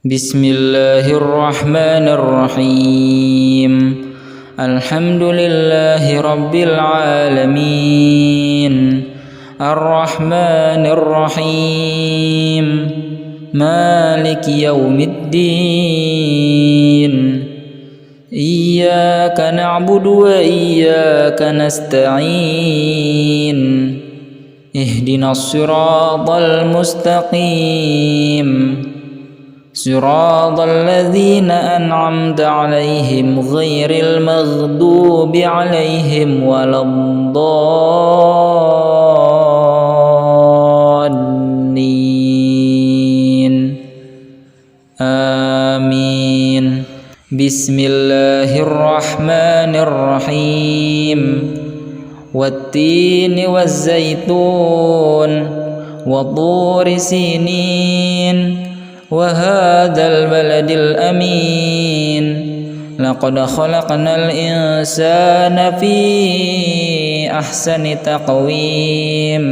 بسم الله الرحمن الرحيم. الحمد لله رب العالمين، الرحمن الرحيم، مالك يوم الدين. إياك نعبد وإياك نستعين، اهدنا الصراط المستقيم، صراط الذين أنعمت عليهم غير المغضوب عليهم ولا الضالين. آمين. بسم الله الرحمن الرحيم. والتين والزيتون وطور سينين وهذا البلد الأمين. لقد خلقنا الإنسان في أحسن تقويم،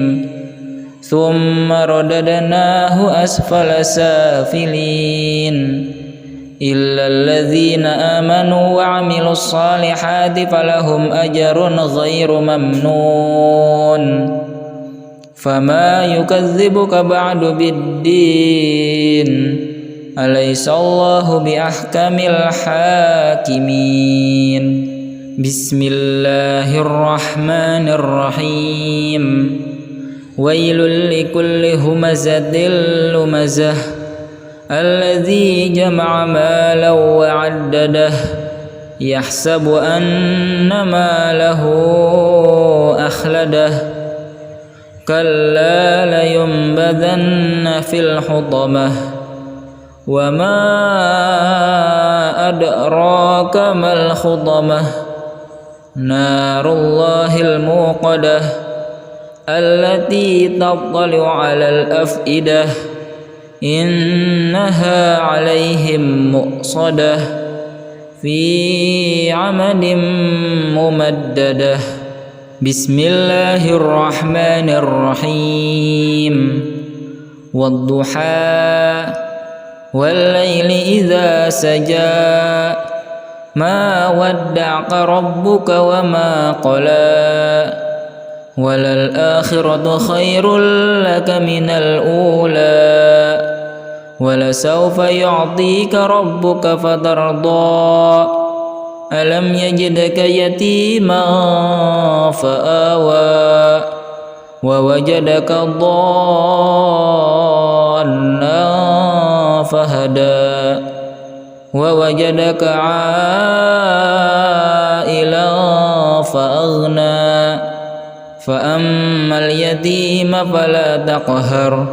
ثم رددناه أسفل سافلين، إلا الذين آمنوا وعملوا الصالحات فلهم أجر غير ممنون. فما يكذبك بعد بالدين، أليس الله بأحكم الحاكمين. بسم الله الرحمن الرحيم. ويل لكل همزة لمزة الذي جمع مالا وعدده يحسب أن ماله أخلده كلا لينبذن في الحطمة وما أدراك ما الحطمة نار الله الموقدة التي تطلع على الأفئدة إنها عليهم مؤصدة في عمد ممددة. بسم الله الرحمن الرحيم. والضحى والليل إذا سجى ما ودعك ربك وما قلى وللآخرة خير لك من الأولى ولسوف يعطيك ربك فترضى ألم يجدك يتيما فآوى ووجدك ضالا فهدى ووجدك عائلا فأغنى فأما اليتيم فلا تقهر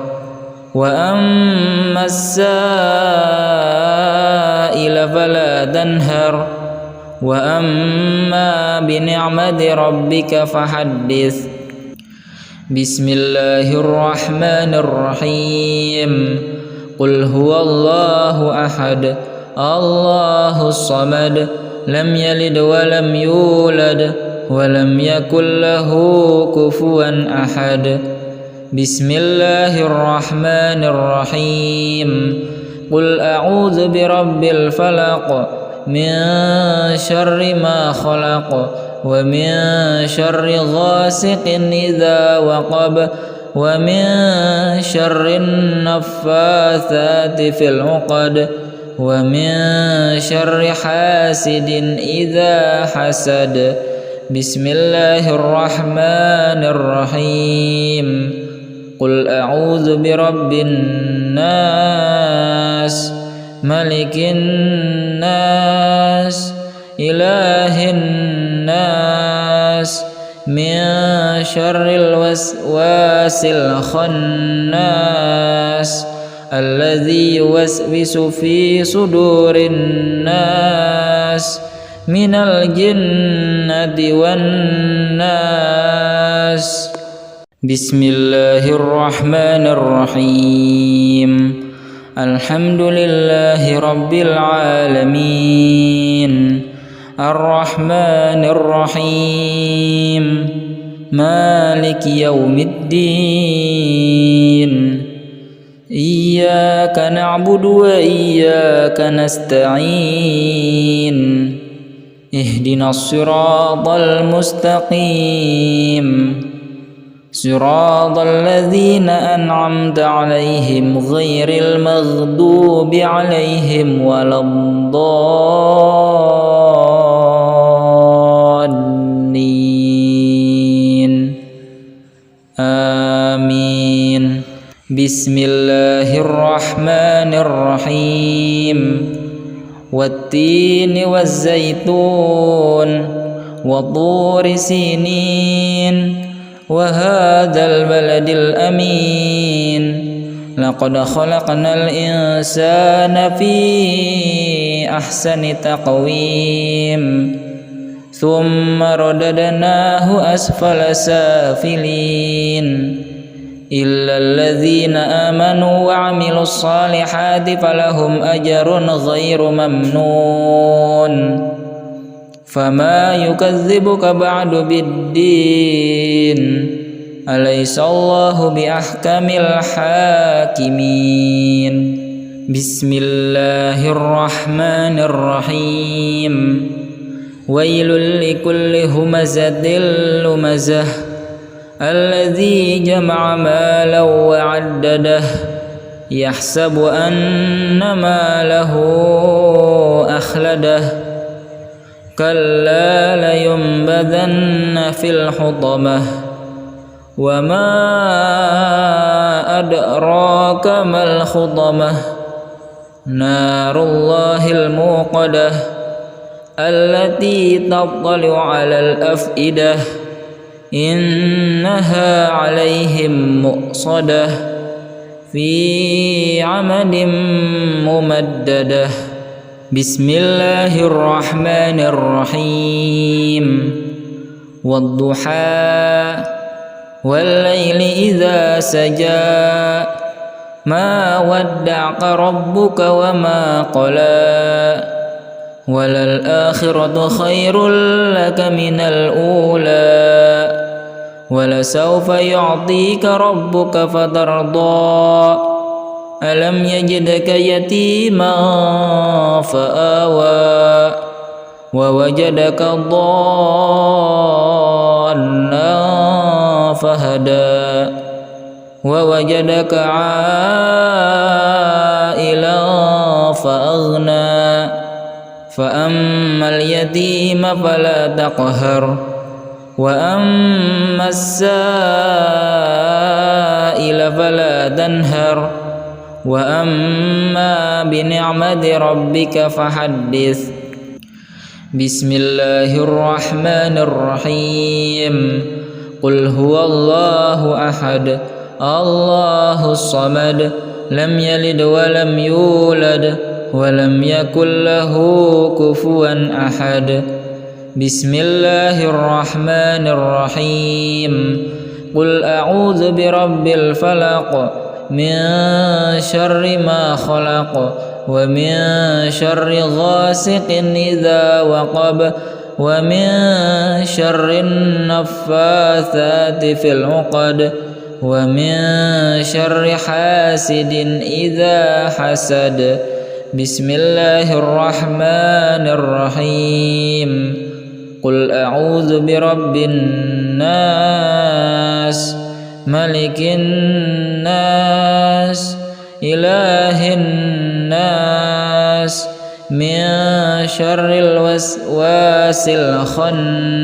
وأما السائل فلا تنهر وأما بنعمة ربك فحدث. بسم الله الرحمن الرحيم. قل هو الله أحد الله الصمد لم يلد ولم يولد ولم يكن له كفوا أحد. بسم الله الرحمن الرحيم. قل أعوذ برب الفلق من شر ما خلق ومن شر غاسق إذا وقب ومن شر النفاثات في العقد ومن شر حاسد إذا حسد. بسم الله الرحمن الرحيم. قل أعوذ برب الناس ملك الناس إله الناس من شر الوسواس الخناس الذي يوسوس في صدور الناس من الجنة والناس. بسم الله الرحمن الرحيم. الحمد لله رب العالمين، الرحمن الرحيم، مالك يوم الدين. إياك نعبد وإياك نستعين اهدنا الصراط المستقيم صراط الذين أنعمت عليهم غير المغضوب عليهم ولا الضالين آمين. بسم الله الرحمن الرحيم والتين والزيتون وطور سينين وهذا البلد الأمين لقد خلقنا الإنسان في أحسن تقويم ثم رددناه أسفل سافلين إلا الذين آمنوا وعملوا الصالحات فلهم أجر غير ممنون فما يكذبك بعد بالدين أليس الله بأحكم الحاكمين. بسم الله الرحمن الرحيم ويل لكل همزة لمزة الذي جمع مالا وعدده يحسب أن ماله أخلده كلا لينبذن في الحطمة وما أدراك ما الحطمة نار الله الموقدة التي تطلع على الأفئدة إنها عليهم مؤصدة في عمد ممددة. بسم الله الرحمن الرحيم والضحى والليل إذا سجى ما ودعك ربك وما قلى وللآخرة خير لك من الأولى ولسوف يعطيك ربك فترضى ألم يجدك يتيما فآوى ووجدك ضالا فهدى ووجدك عائلا فأغنى فأما اليتيم فلا تقهر وأما السائل فلا تنهر وأما بنعمة ربك فحدث. بسم الله الرحمن الرحيم قل هو الله أحد الله الصمد لم يلد ولم يولد ولم يكن له كفوا أحد. بسم الله الرحمن الرحيم قل أعوذ برب الفلق من شر ما خلق ومن شر غاسق إذا وقب ومن شر النفاثات في العقد ومن شر حاسد إذا حسد. بسم الله الرحمن الرحيم قل أعوذ برب الناس ملك الناس إله الناس من شر الوسواس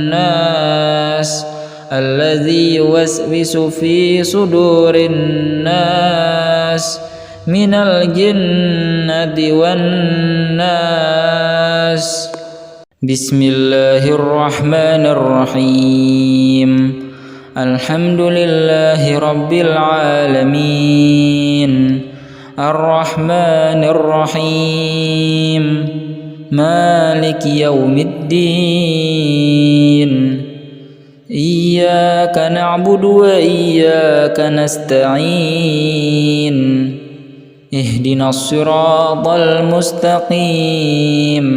الخناس الذي يوسوس في صدور الناس من الجنة والناس. بسم الله الرحمن الرحيم الحمد لله رب العالمين الرحمن الرحيم مالك يوم الدين إياك نعبد وإياك نستعين اهدنا الصراط المستقيم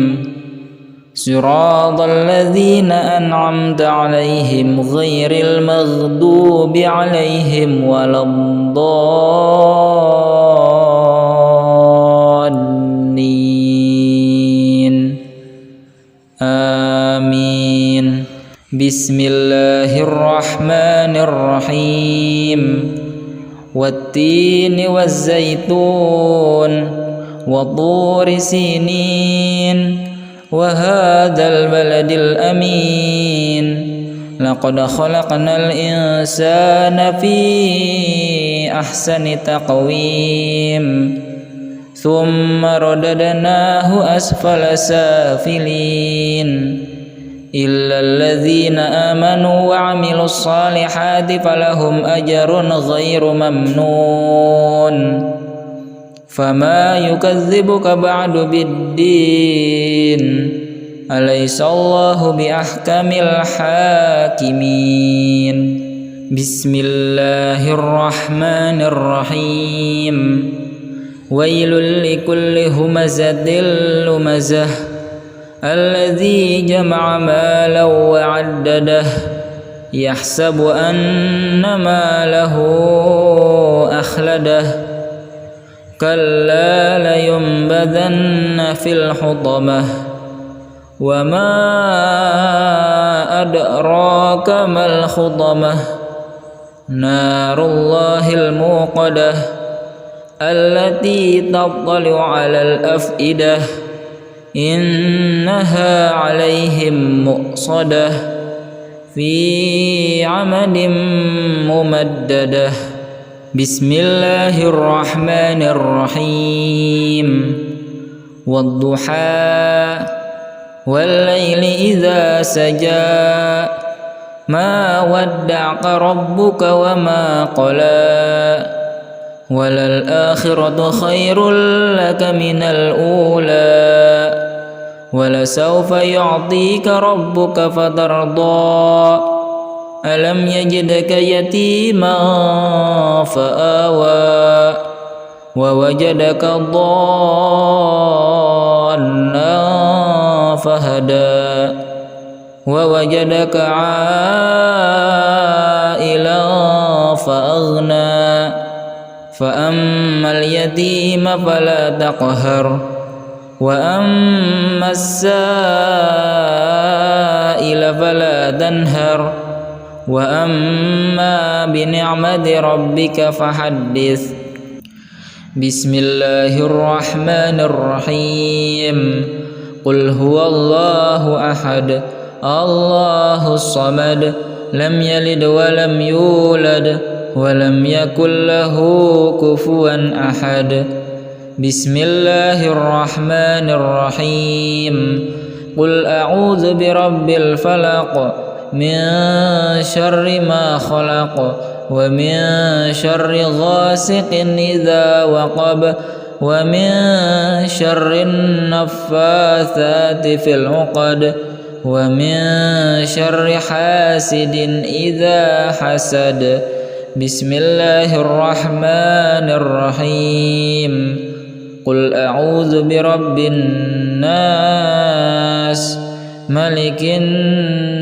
صراط الذين أنعمت عليهم غير المغضوب عليهم ولا الضالين آمين. بسم الله الرحمن الرحيم. والتين والزيتون وطور سينين وهذا البلد الأمين لقد خلقنا الإنسان في أحسن تقويم ثم رددناه أسفل سافلين إلا الذين آمنوا وعملوا الصالحات فلهم أجر غير ممنون فما يكذبك بعد بالدين أليس الله بأحكم الحاكمين. بسم الله الرحمن الرحيم. ويل لكل همزة لمزة الذي جمع مالا وعدده يحسب أن ماله أخلده كلا لينبذن في الحطمة وما أدراك ما الحطمة نار الله الموقدة التي تطلع على الأفئدة إنها عليهم مؤصدة في عمد ممددة. بسم الله الرحمن الرحيم. والضحى والليل إذا سجى ما ودعك ربك وما قلى وللآخرة خير لك من الأولى ولسوف يعطيك ربك فترضى ألم يجدك يتيما فآوى ووجدك ضالا فهدى ووجدك عائلا فأغنى فأما اليتيم فلا تقهر وأما السائل فلا تنهر وأما بنعمة ربك فحدث. بسم الله الرحمن الرحيم. قل هو الله أحد الله الصمد لم يلد ولم يولد ولم يكن له كفوا أحد. بسم الله الرحمن الرحيم. قل أعوذ برب الفلق من شر ما خلق ومن شر غاسق إذا وقب ومن شر النفاثات في العقد ومن شر حاسد إذا حسد. بسم الله الرحمن الرحيم. قل أعوذ برب الناس ملك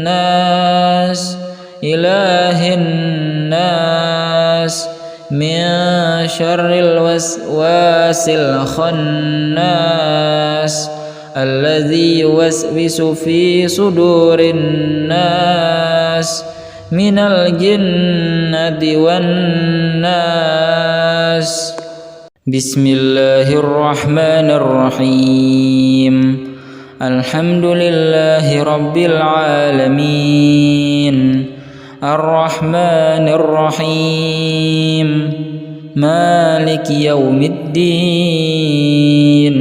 الناس إله الناس من شر الوسواس الخناس الذي يوسوس في صدور الناس من الجنة والناس. بسم الله الرحمن الرحيم. الحمد لله رب العالمين الرحمن الرحيم مالك يوم الدين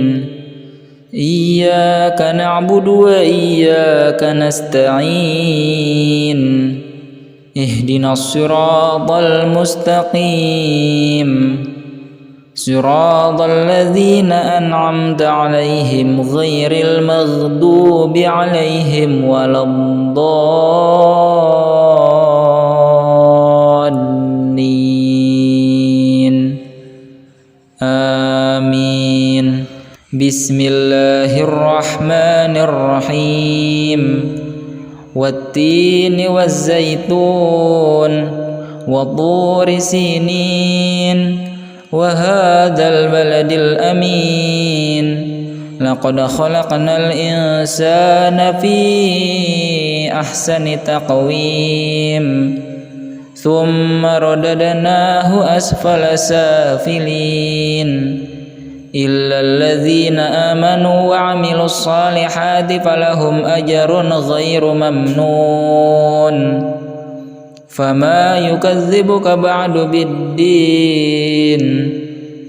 إياك نعبد وإياك نستعين اهدنا الصراط المستقيم صراط الذين أنعمت عليهم غير المغضوب عليهم ولا الضالين آمين. بسم الله الرحمن الرحيم. والتين والزيتون وطور سينين وهذا البلد الأمين لقد خلقنا الإنسان في أحسن تقويم ثم رددناه أسفل سافلين إلا الذين آمنوا وعملوا الصالحات فلهم أجر غير ممنون فما يكذبك بعد بالدين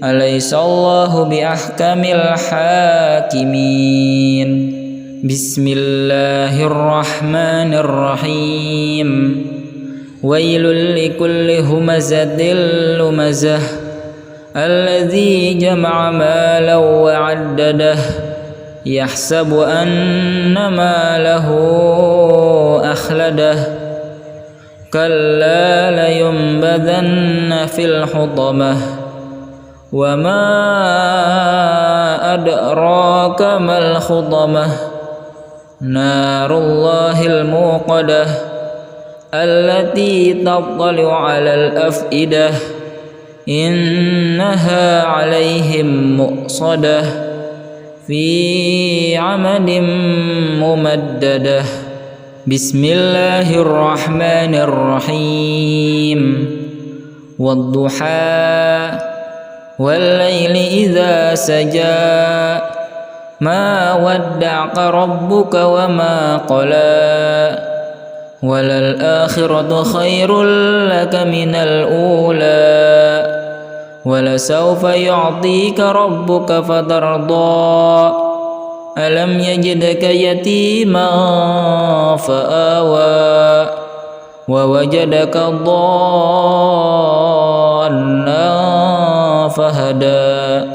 أليس الله بأحكم الحاكمين بسم الله الرحمن الرحيم ويل لكل همزة لمزة الذي جمع مالا وعدده يحسب أن ماله أخلده كلا لينبذن في الحطمة وما أدراك ما الحطمة نار الله الموقدة التي تطلع على الأفئدة إنها عليهم مؤصدة في عمد ممددة بسم الله الرحمن الرحيم والضحى والليل إذا سجى ما ودعك ربك وما قلى وللآخرة خير لك من الأولى ولسوف يعطيك ربك فترضى ألم يجدك يتيما فآوى ووجدك ضالا فهدى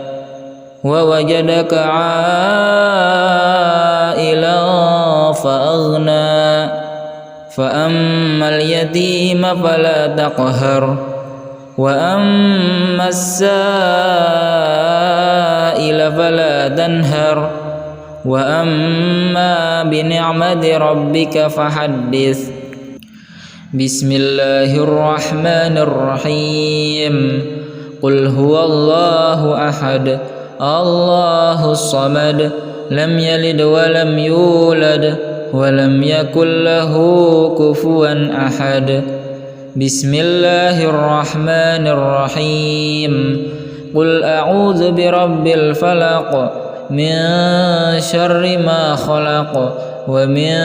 ووجدك عائلا فأغنى فأما اليتيم فلا تقهر وأما السائل فلا تنهر وأما بنعمة ربك فحدث بسم الله الرحمن الرحيم قل هو الله أحد الله الصمد لم يلد ولم يولد ولم يكن له كفوا أحد بسم الله الرحمن الرحيم قل أعوذ برب الفلق من شر ما خلق ومن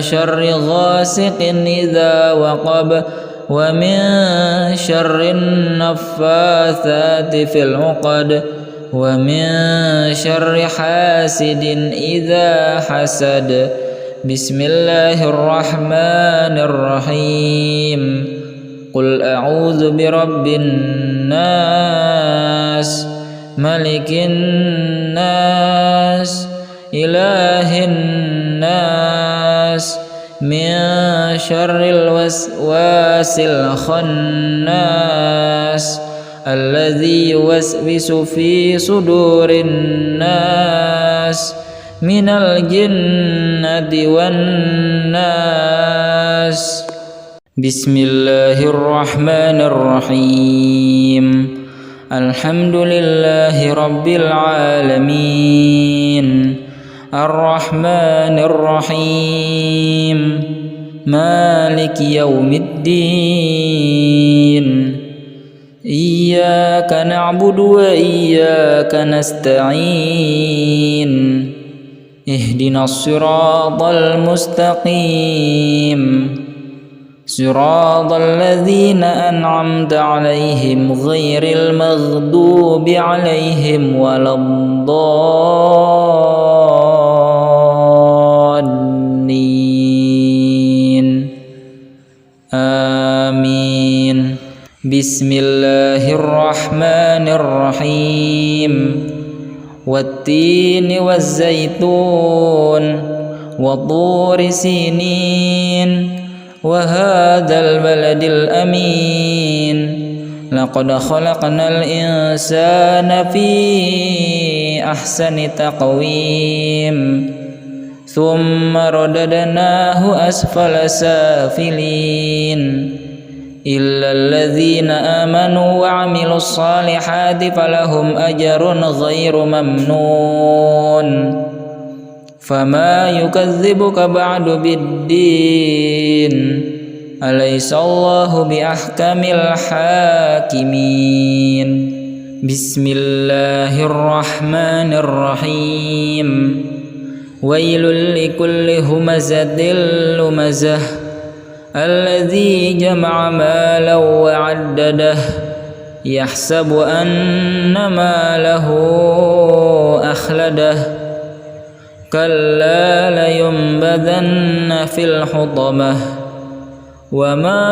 شر غاسق إذا وقب ومن شر النفاثات في العقد ومن شر حاسد إذا حسد بسم الله الرحمن الرحيم قل أعوذ برب الناس ملك الناس إله الناس من شر الوسواس الخناس الذي يوسوس في صدور الناس من الجنة والناس بسم الله الرحمن الرحيم الحمد لله رب العالمين الرحمن الرحيم مالك يوم الدين إياك نعبد وإياك نستعين اهدنا الصراط المستقيم صراط الذين أنعمت عليهم غير المغضوب عليهم ولا الضالين آمين بسم الله الرحمن الرحيم والتين والزيتون وطور سينين وهذا البلد الأمين لقد خلقنا الإنسان في أحسن تقويم ثم رددناه أسفل سافلين إلا الذين آمنوا وعملوا الصالحات فلهم أجر غير ممنون فما يكذبك بعد بالدين أليس الله بأحكم الحاكمين بسم الله الرحمن الرحيم ويل لكل همزة لمزة الذي جمع مالا وعدده يحسب أن ماله أخلده كلا لينبذن في الحطمة وما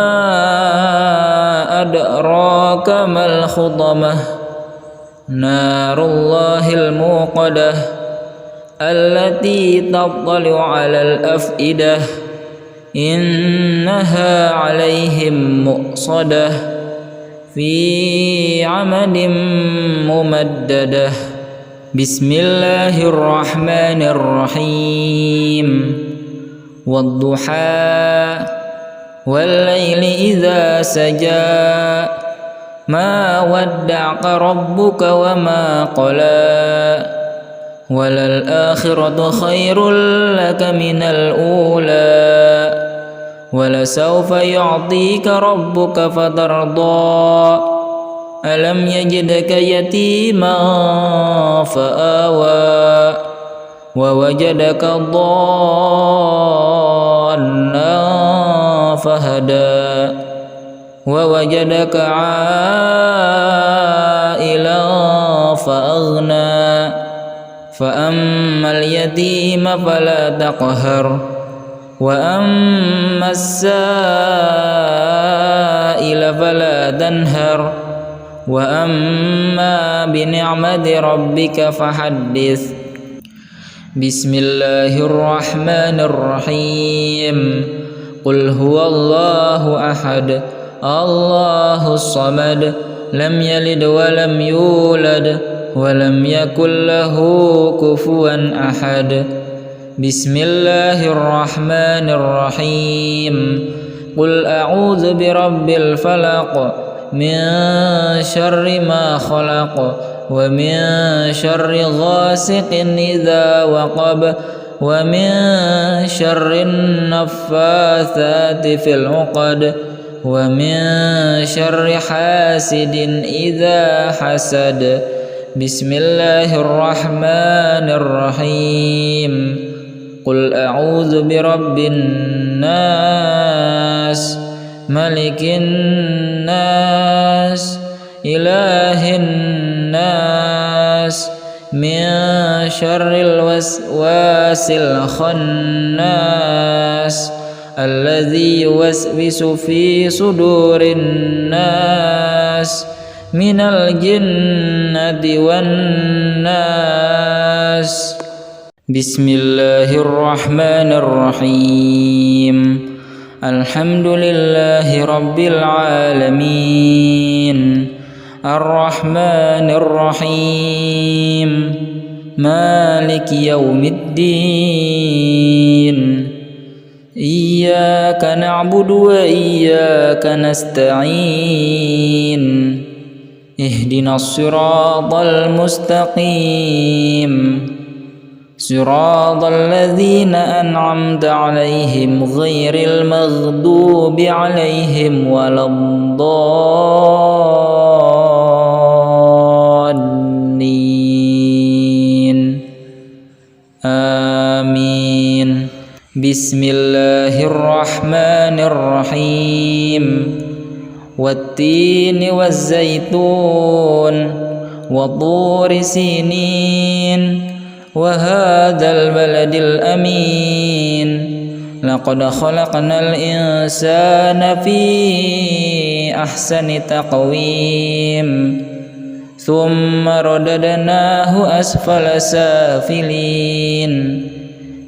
أدراك ما الحطمة نار الله الموقدة التي تطلع على الأفئدة إنها عليهم مؤصدة في عمد ممددة بسم الله الرحمن الرحيم والضحى والليل إذا سجى ما ودعك ربك وما قلى وللآخرة خير لك من الأولى ولسوف يعطيك ربك فترضى ألم يجدك يتيما فآوى ووجدك ضالا فهدى ووجدك عائلا فأغنى فأما اليتيم فلا تقهر وأما السائل فلا تنهر وأما بنعمة ربك فحدث بسم الله الرحمن الرحيم قل هو الله أحد الله الصمد لم يلد ولم يولد ولم يكن له كفوا أحد بسم الله الرحمن الرحيم قل أعوذ برب الفلق من شر ما خلق ومن شر غاسق إذا وقب ومن شر النفاثات في العقد ومن شر حاسد إذا حسد بسم الله الرحمن الرحيم قل أعوذ برب الناس ملك الناس إله الناس من شر الوسواس الخناس الذي يوسوس في صدور الناس من الجنة والناس بسم الله الرحمن الرحيم الحمد لله رب العالمين الرحمن الرحيم مالك يوم الدين إياك نعبد وإياك نستعين اهدنا الصراط المستقيم صراط الذين أنعمت عليهم غير المغضوب عليهم ولا الضالين آمين بسم الله الرحمن الرحيم والتين والزيتون وطور سينين وهذا البلد الأمين لقد خلقنا الإنسان في أحسن تقويم ثم رددناه أسفل سافلين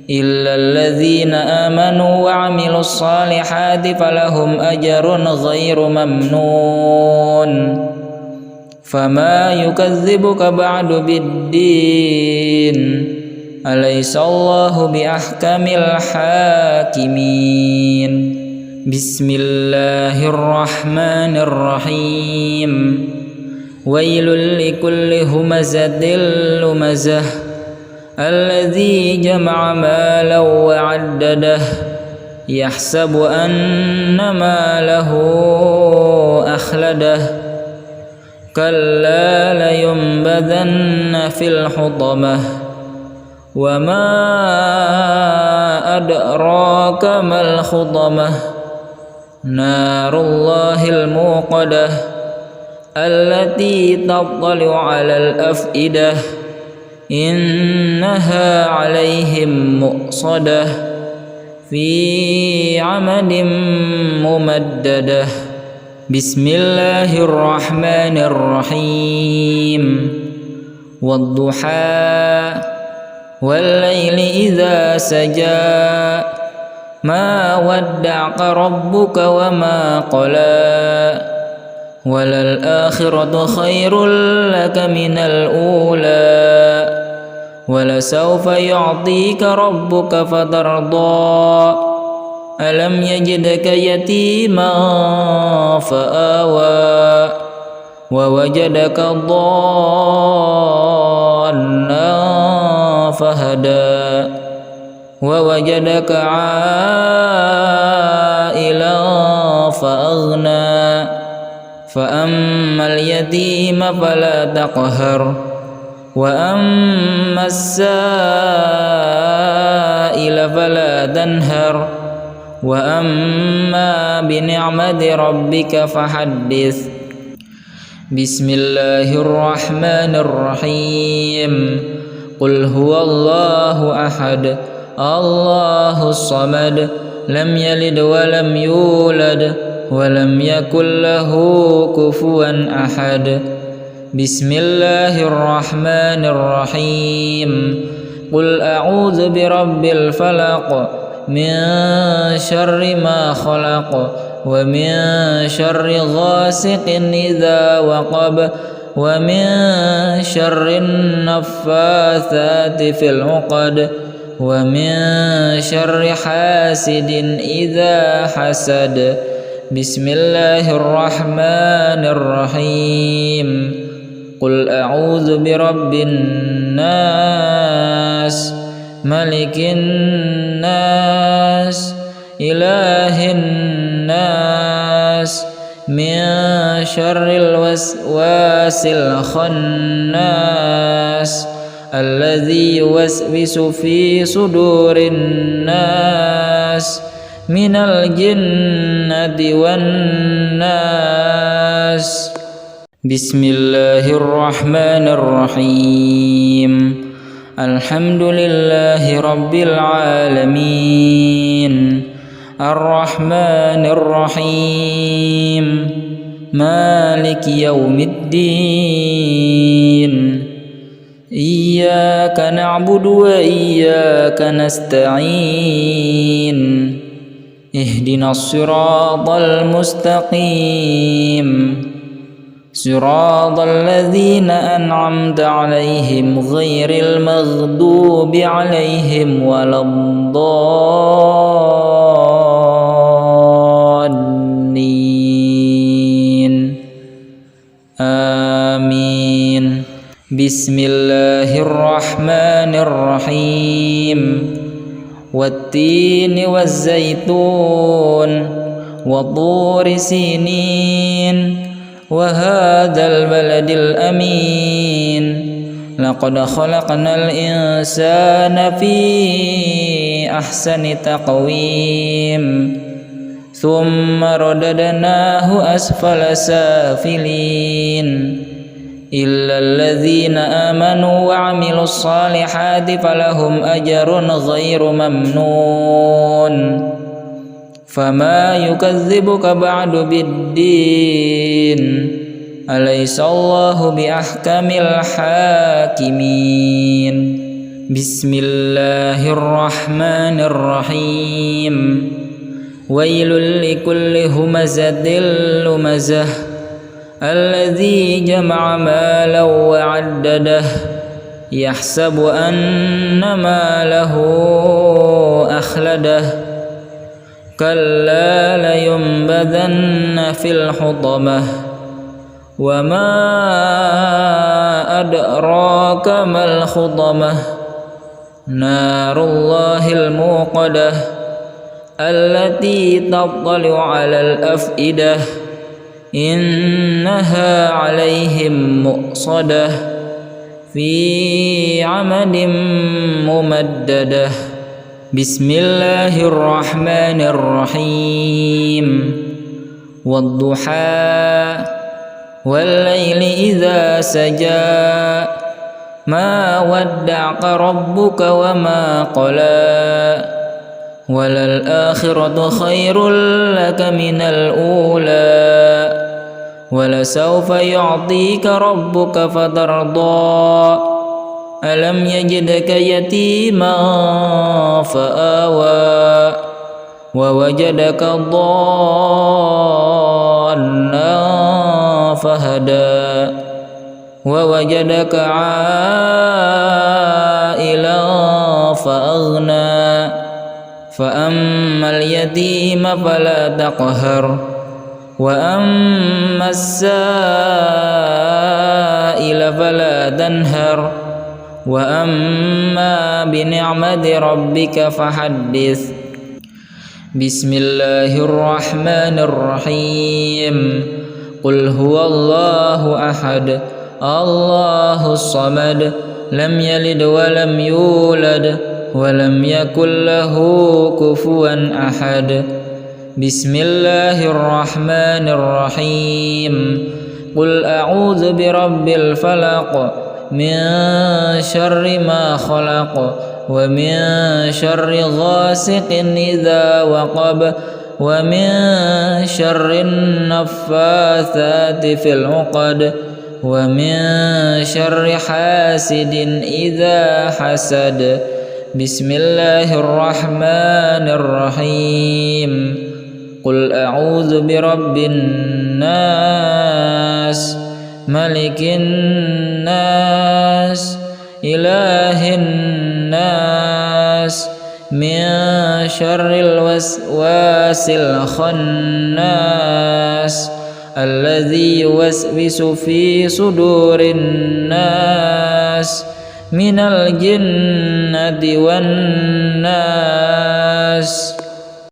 إلا الذين آمنوا وعملوا الصالحات فلهم أجر غير ممنون فما يكذبك بعد بالدين أليس الله بأحكم الحاكمين بسم الله الرحمن الرحيم ويل لكل همزة لمزة الذي جمع مالا وعدده يحسب أن ماله أخلده كلا لينبذن في الحطمة وما أدراك ما الحطمة نار الله الموقدة التي تطلع على الأفئدة إنها عليهم مؤصدة في عمد ممددة بسم الله الرحمن الرحيم والضحى والليل إذا سجى ما ودعك ربك وما قلى وللآخرة خير لك من الأولى ولسوف يعطيك ربك فترضى ألم يجدك يتيما فآوى ووجدك ضالا فهدى ووجدك عائلا فأغنى فأما اليتيم فلا تقهر وأما السائل فلا تنهر وأما بنعمة ربك فحدث بسم الله الرحمن الرحيم قل هو الله أحد الله الصمد لم يلد ولم يولد ولم يكن له كفوا أحد بسم الله الرحمن الرحيم قل أعوذ برب الفلق من شر ما خلق ومن شر غاسق إذا وقب ومن شر النفاثات في العقد ومن شر حاسد إذا حسد بسم الله الرحمن الرحيم قل أعوذ برب الناس ملك الناس إله الناس من شر الوسواس الخناس الذي يوسوس في صدور الناس من الجنة والناس بسم الله الرحمن الرحيم الحمد لله رب العالمين الرحمن الرحيم مالك يوم الدين إياك نعبد وإياك نستعين اهدنا الصراط المستقيم صراط الذين أنعمت عليهم غير المغضوب عليهم ولا الضالين آمين بسم الله الرحمن الرحيم والتين والزيتون وطور سينين وهذا البلد الأمين لقد خلقنا الإنسان في أحسن تقويم ثم رددناه أسفل سافلين إلا الذين آمنوا وعملوا الصالحات فلهم أجر غير ممنون فما يكذبك بعد بالدين أليس الله بأحكم الحاكمين بسم الله الرحمن الرحيم ويل لكل همزة لمزة الذي جمع مالا وعدده يحسب أن ماله أخلده كلا لينبذن في الحطمة وما أدراك ما الحطمة نار الله الموقدة التي تطلع على الأفئدة إنها عليهم مؤصدة في عمد ممددة بسم الله الرحمن الرحيم والضحى والليل إذا سجى ما ودعك ربك وما قلى وللآخرة خير لك من الأولى ولسوف يعطيك ربك فترضى ألم يجدك يتيما فآوى ووجدك ضالا فهدى ووجدك عائلا فأغنى فأما اليتيم فلا تقهر وأما السائل فلا تنهر وأما بنعمة ربك فحدث بسم الله الرحمن الرحيم قل هو الله أحد الله الصمد لم يلد ولم يولد ولم يكن له كفوا أحد بسم الله الرحمن الرحيم قل أعوذ برب الفلق من شر ما خلق ومن شر غاسق إذا وقب ومن شر النفاثات في العقد ومن شر حاسد إذا حسد بسم الله الرحمن الرحيم قل أعوذ برب الناس ملك الناس إله الناس من شر الوسواس الخناس الذي يوسوس في صدور الناس من الجنة والناس